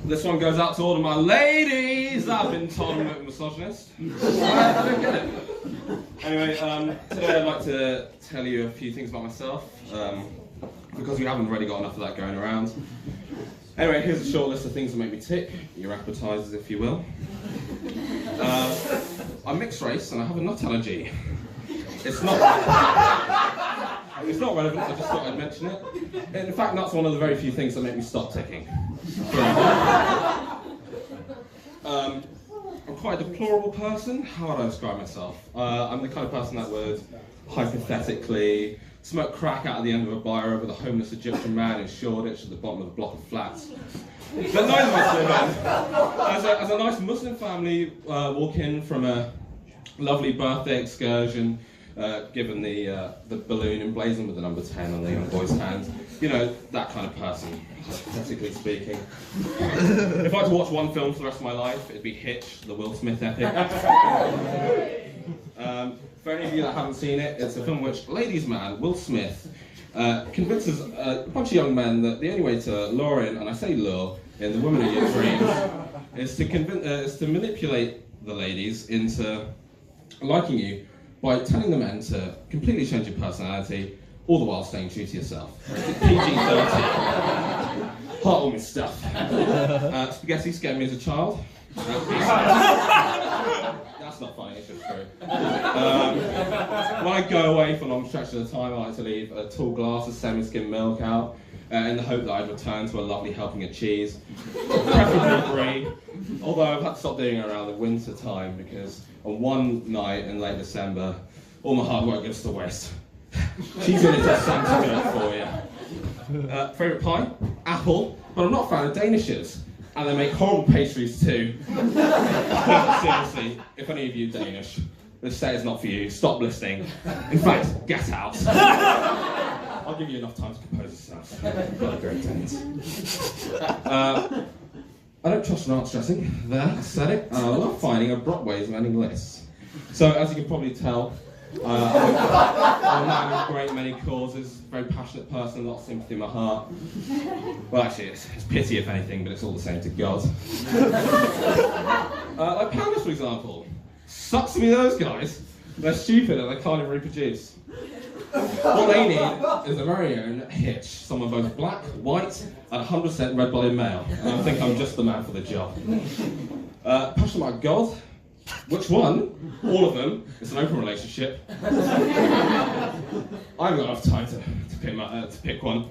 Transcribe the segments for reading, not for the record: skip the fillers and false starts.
This one goes out to all of my ladies. I've been told I'm a misogynist. I don't get it. Anyway, today I'd like to tell you a few things about myself, because we haven't really got enough of that going around. Anyway, here's a short list of things that make me tick, your appetizers if you will. I'm mixed race and I have a nut allergy. It's not relevant, I just thought I'd mention it. In fact, that's one of the very few things that make me stop ticking. I'm quite a deplorable person. How would I describe myself? I'm the kind of person that would hypothetically smoke crack out of the end of a biro with a homeless Egyptian man in Shoreditch at the bottom of a block of flats. But neither of us live in. As a nice Muslim family walk in from a lovely birthday excursion, given the balloon emblazoned with the number 10 on the young boy's hand, you know, that kind of person, hypothetically speaking. If I had to watch one film for the rest of my life, it'd be Hitch, the Will Smith epic. For any of you that haven't seen it, it's a film which ladies' man, Will Smith, convinces a bunch of young men that the only way to lure in, and I say lure, in the woman of your dreams, is to manipulate the ladies into liking you by telling the men to completely change your personality, all the while staying true to yourself. PG-13. Heartwarming stuff. Spaghetti scared me as a child. That's not funny, it's just true. When I go away for long stretches of the time, I like to leave a tall glass of semi-skimmed milk out in the hope that I'd return to a lovely helping of cheese, preferably brie. Although I've had to stop doing it around the winter time because on one night in late December, all my hard work goes to waste. Cheese in it does something good for you. Favourite pie? Apple. But I'm not a fan of Danishes. And they make horrible pastries too. Seriously, if any of you are Danish, this set is not for you. Stop listening. In fact, get out. I'll give you enough time to compose yourself. Bloody great Danes. I don't trust an art stressing. There, said it. And I love finding abrupt ways of ending lists. So, as you can probably tell, I'm a man with a great many causes, very passionate person, a lot of sympathy in my heart. Well, actually, it's pity if anything, but it's all the same to God. Like Pandas, for example. Sucks to be those guys. They're stupid and they can't even reproduce. What they need is their very own hitch. Someone both black, white, and 100% red-blooded male. And I think I'm just the man for the job. Passionate about God. Which one? All of them. It's an open relationship. I haven't got enough time to pick one.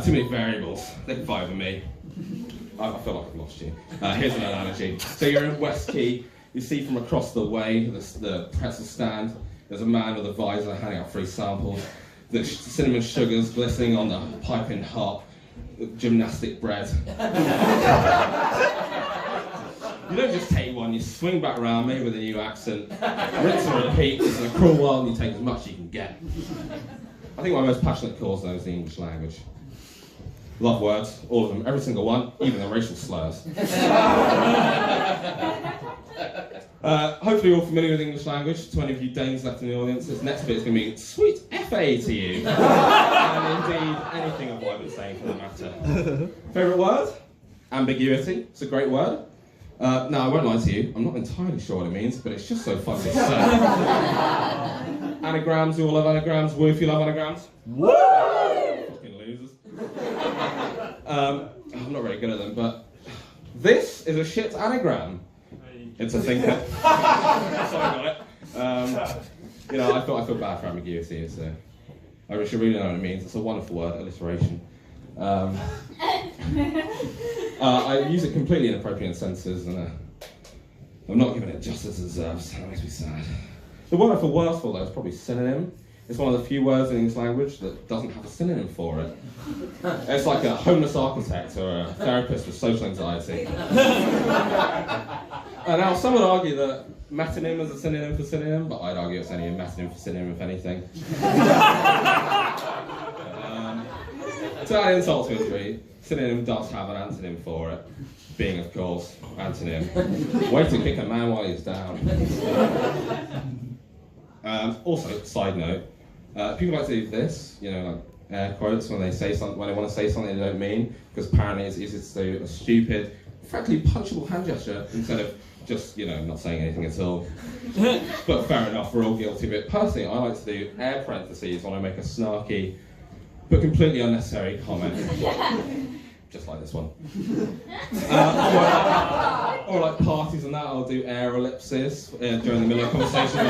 Too many variables. They can fight over me. I feel like I've lost you. Here's an analogy. So you're in West Quay. You see from across the way the pretzel stand. There's a man with a visor handing out free samples. The cinnamon sugars glistening on the piping hot gymnastic bread. You don't just take one, you swing back around, maybe with a new accent, rinse and repeat, it's in a cruel world and you take as much as you can get. I think my most passionate cause though is the English language. Love words, all of them, every single one, even the racial slurs. Hopefully you're all familiar with the English language. To any of you Danes left in the audience, this next bit is going to mean sweet FA to you. And indeed, anything of what I've been saying for that matter. Favourite word? Ambiguity. It's a great word. Now, I won't lie to you, I'm not entirely sure what it means, but it's just so fun to say. Anagrams, you all love anagrams. Woo if you love anagrams. Woo! Fucking losers. I'm not very good at them, but this is a shit anagram. It's a thinker. So I got it. You know, I feel bad for ambiguity. I should really know what it means. It's a wonderful word, alliteration. I use it completely inappropriate in sentences, and I'm not giving it justice it deserves. That makes me sad. The word I feel worse for, though, is probably synonym. It's one of the few words in English language that doesn't have a synonym for it. It's like a homeless architect or a therapist with social anxiety. Now, some would argue that metonym is a synonym for synonym, but I'd argue it's only a metonym for synonym, if anything. To add insult to injury, synonym does have an antonym for it, being, of course, antonym. Way to kick a man while he's down. Also, side note, people like to do this, you know, like air quotes when they say something, when they want to say something they don't mean, because apparently it's easier to do a stupid, frankly punchable hand gesture instead of just, not saying anything at all. But fair enough, we're all guilty of it. Personally, I like to do air parentheses when I make a snarky but completely unnecessary comment. Just like this one. Or like parties and that, I'll do air ellipses during the middle of a conversation.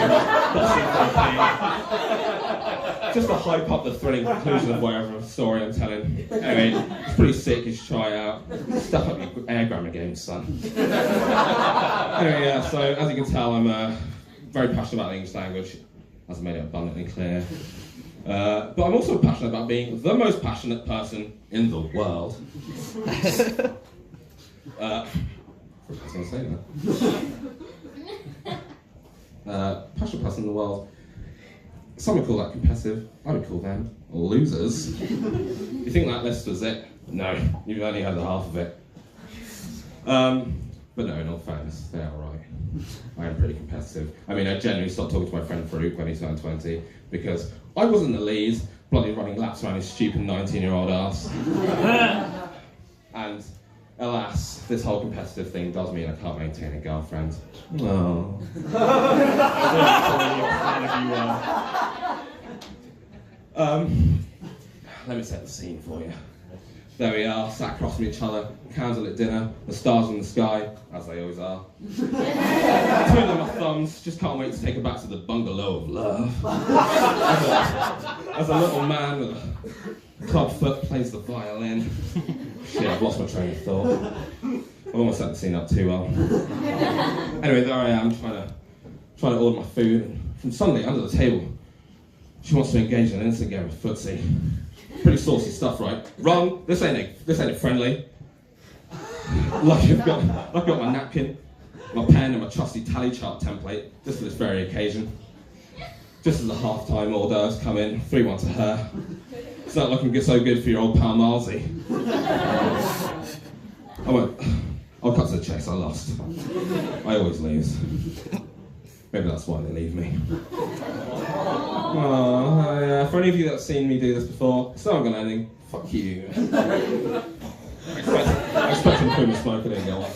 Just to hype up the thrilling conclusion of whatever story I'm telling. Anyway, it's pretty sick, you should try it out. Step up your air grammar game, son. Anyway, yeah, so as you can tell, I'm very passionate about the English language, as I made it abundantly clear. But I'm also passionate about being the most passionate person in the world. I was going to say that. Passionate person in the world. Some would call that competitive. I would call them losers. You think that list was it? No, you've only had the half of it. But no, in all fairness, they are right. I am pretty competitive. I mean, I genuinely stopped talking to my friend Farouk when he turned 20 because I was in the lead, bloody running laps around his stupid 19-year-old ass. And alas, this whole competitive thing does mean I can't maintain a girlfriend. Oh. Let me set the scene for you. There we are, sat across from each other, candlelit dinner, the stars in the sky, as they always are. Twiddling my thumbs, just can't wait to take her back to the bungalow of love. As a little man with a club foot plays the violin. Shit, I've lost my train of thought. I've almost set the scene up too well. Anyway, there I am, trying to order my food, and from suddenly, under the table, she wants to engage in an instant game of footsie. Pretty saucy stuff, right? Wrong. This ain't it friendly. Lucky I've got my napkin, my pen, and my trusty tally chart template just for this very occasion. Just as the half-time hors d'oeuvres come in, 3-1 to her. It's not looking so good for your old pal Marzi. I'll cut to the chase. I lost. I always lose. Maybe that's why they leave me. For any of you that have seen me do this before, it's not gonna ending. Fuck you. I expect him to put me smoke, I didn't go on.